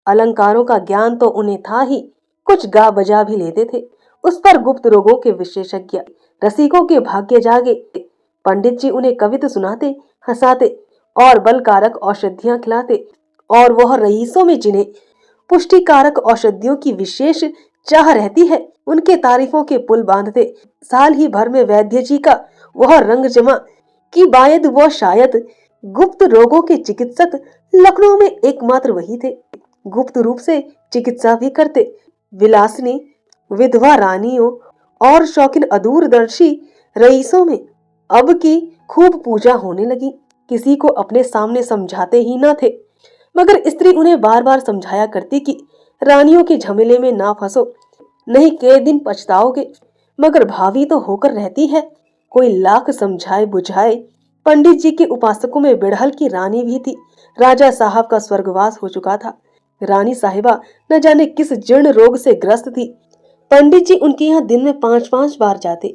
अलंकारों का ज्ञान तो उन्हें था ही, कुछ गा बजा भी लेते थे। उस पर गुप्त रोगों के विशेषज्ञ रसिकों के भाग्य जागे। पंडित जी उन्हें कविता सुनाते, हंसाते और बलकारक औषधियां खिलाते, और वह रईसों में जिन्हें पुष्टिकारक औषधियों की विशेष चाह रहती है, उनके तारीफों के पुल बांधते। साल ही भर में वैद्य जी का वह रंग जमा कि बायद वह शायद गुप्त रोगों के चिकित्सक लखनऊ में एकमात्र वही थे। गुप्त रूप से चिकित्सा भी करते। विलासिनी विधवा रानियों और शौकीन अदूरदर्शी रईसों में अब की खूब पूजा होने लगी। किसी को अपने सामने समझाते ही न थे, मगर स्त्री उन्हें बार बार समझाया करती कि रानियों के झमेले में ना फंसो, नहीं के दिन पछताओगे। मगर भावी तो होकर रहती है, कोई लाख समझाए बुझाए। पंडित जी के उपासकों में बिड़हल की रानी भी थी। राजा साहब का स्वर्गवास हो चुका था। रानी साहिबा न जाने किस जीर्ण रोग से ग्रस्त थी। पंडित जी उनके यहाँ दिन में 5-5 बार जाते।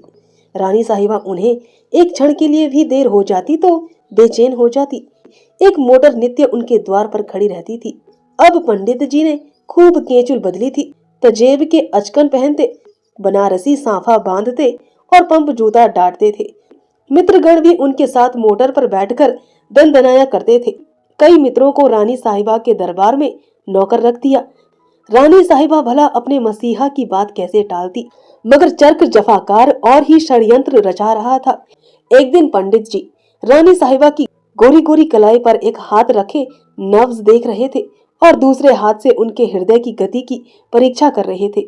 रानी साहिबा उन्हें एक क्षण के लिए भी देर हो जाती तो बेचैन हो जाती। एक मोटर नित्य उनके द्वार पर खड़ी रहती थी। अब पंडित जी ने खूब केंचुल बदली थी, तजेब के अचकन पहनते, बनारसी साफा बांधते और पंप जूता डांटते थे। मित्रगण भी उनके साथ मोटर पर बैठकर दंदनाया करते थे। कई मित्रों को रानी साहिबा के दरबार में नौकर रख दिया। रानी साहिबा भला अपने मसीहा की बात कैसे टालती, मगर चरक जफाकार और ही षड्यंत्र रचा रहा था। एक दिन पंडित जी रानी साहिबा की गोरी गोरी कलाई पर एक हाथ रखे नब्ज देख रहे थे और दूसरे हाथ से उनके हृदय की गति की परीक्षा कर रहे थे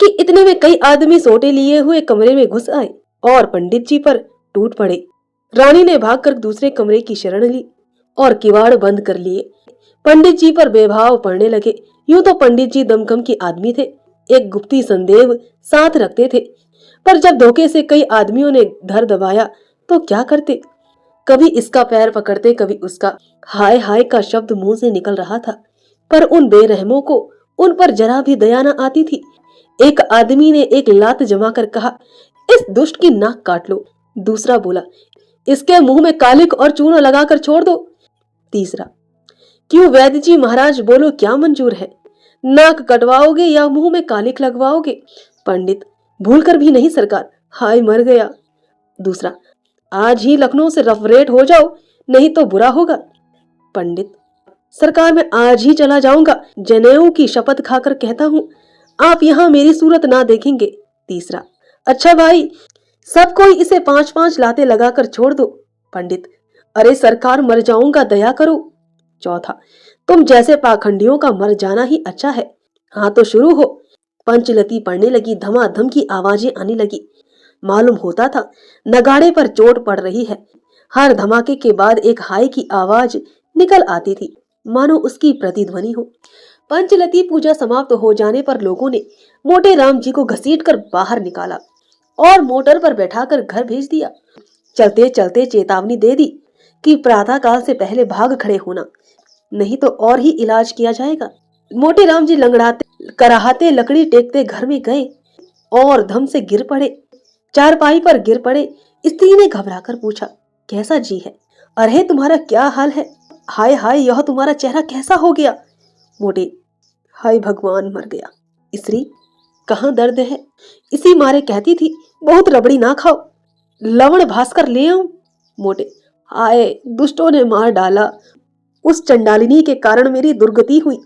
कि इतने में कई आदमी सोटे लिए हुए कमरे में घुस आए और पंडित जी पर टूट पड़े। रानी ने भागकर दूसरे कमरे की शरण ली और किवाड़ बंद कर लिए। पंडित जी पर बेभाव पड़ने लगे। यूं तो पंडित जी दमकम के आदमी थे, एक गुप्ती संदेव साथ रखते थे, पर जब धोखे से कई आदमियों ने धर दबाया तो क्या करते। कभी इसका पैर पकड़ते, कभी उसका। हाय हाय का शब्द मुंह से निकल रहा था, पर उन बेरहमों को उन पर जरा भी दया न आती थी। एक आदमी ने एक लात जमा कर कहा, इस दुष्ट की नाक काट लो। दूसरा बोला, इसके मुंह में कालिक और चूना लगाकर छोड़ दो। तीसरा, क्यों वैद्य जी महाराज, बोलो क्या मंजूर है, नाक कटवाओगे या मुंह में कालिक लगवाओगे? पंडित, भूलकर भी नहीं सरकार, हाय मर गया। दूसरा, आज ही लखनऊ से रफरेट हो जाओ, नहीं तो बुरा होगा। पंडित, सरकार मैं आज ही चला जाऊंगा, जनेऊ की शपथ खाकर कहता हूँ, आप यहाँ मेरी सूरत ना देखेंगे। तीसरा, अच्छा भाई, सब कोई इसे 5-5 लाते लगाकर छोड़ दो। पंडित, अरे सरकार मर जाऊंगा, दया करो। चौथा, तुम जैसे पाखंडियों का मर जाना ही अच्छा है। हाँ तो शुरू हो। पंचलती पड़ने लगी, धमाधम की आवाजें आने लगी। मालूम होता था नगाड़े पर चोट पड़ रही है। हर धमाके के बाद एक हाय की आवाज निकल आती थी, मानो उसकी प्रतिध्वनि हो। पंचलती पूजा समाप्त हो जाने पर लोगों ने मोटे राम जी को घसीटकर बाहर निकाला और मोटर पर बैठाकर घर भेज दिया। चलते चलते चेतावनी दे दी कि प्रातः काल से पहले भाग खड़े होना, नहीं तो और ही इलाज किया जाएगा। मोटे राम जी लंगड़ाते कराहते लकड़ी टेकते घर में गए और धम से गिर पड़े। चारपाई पर गिर पड़े। स्त्री ने घबराकर पूछा, कैसा जी है? अरे तुम्हारा क्या हाल है? हाय हाय, यह तुम्हारा चेहरा कैसा हो गया? मोटे, हाय भगवान, मर गया। स्त्री, कहाँ दर्द है? इसी मारे कहती थी बहुत रबड़ी ना खाओ, लवण भास्कर ले आऊं। मोटे, हाय दुष्टों ने मार डाला, उस चंडालिनी के कारण मेरी दुर्गति हुई,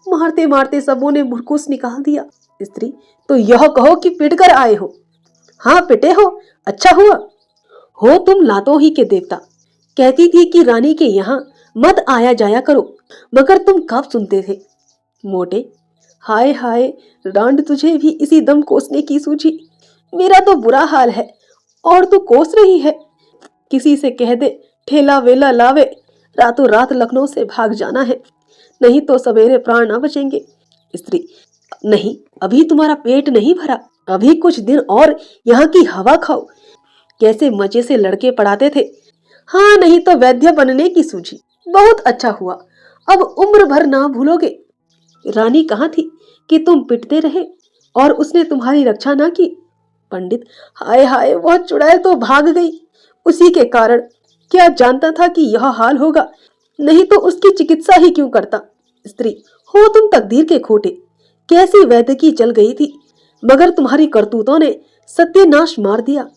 मारते मारते सबों ने मुरकुस निकाल दिया। स्त्री, तो यह कहो कि पिट कर आए हो? हाँ पिटे हो, अच्छा हुआ। हो तुम लातों ही के देवता, कहती थी कि रानी के यहाँ मत आया जाया करो, मगर तुम कब सुनते थे। मोटे, हाय हाय, डांड तुझे भी इसी दम कोसने की सूझी। मेरा तो बुरा हाल है और तू कोस रही है। किसी से कह दे ठेला वेला लावे, रातों रात लखनऊ से भाग जाना है, नहीं तो सवेरे प्राण न बचेंगे। स्त्री, नहीं, अभी तुम्हारा पेट नहीं भरा, अभी कुछ दिन और यहाँ की हवा खाओ। कैसे मजे से लड़के पढ़ाते थे। हाँ, नहीं तो वैद्य बनने की सूझी। बहुत अच्छा हुआ, अब उम्र भर ना भूलोगे। रानी कहाँ थी कि तुम पिटते रहे और उसने तुम्हारी रक्षा ना की। पंडित, हाय हाय, वह चुड़ैल तो भाग गई उसी के कारण। क्या जानता था कि यह हाल होगा, नहीं तो उसकी चिकित्सा ही क्यों करता। स्त्री, हो तुम तकदीर के खोटे, कैसी वैद्यकी चल गई थी, मगर तुम्हारी करतूतों ने सत्यानाश मार दिया।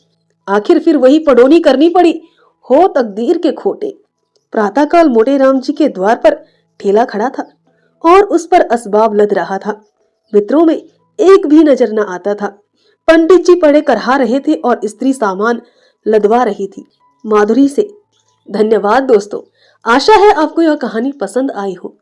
आखिर फिर वही पडोनी करनी पड़ी। हो तकदीर के खोटे। प्रातःकाल मोटे राम जी के द्वार पर ठेला खड़ा था और उस पर असबाब लद रहा था। मित्रों में एक भी नजर न आता था। पंडित जी पड़े करहा रहे थे और स्त्री सामान लदवा रही थी माधुरी से। धन्यवाद दोस्तों, आशा है आपको यह कहानी पसंद आई हो।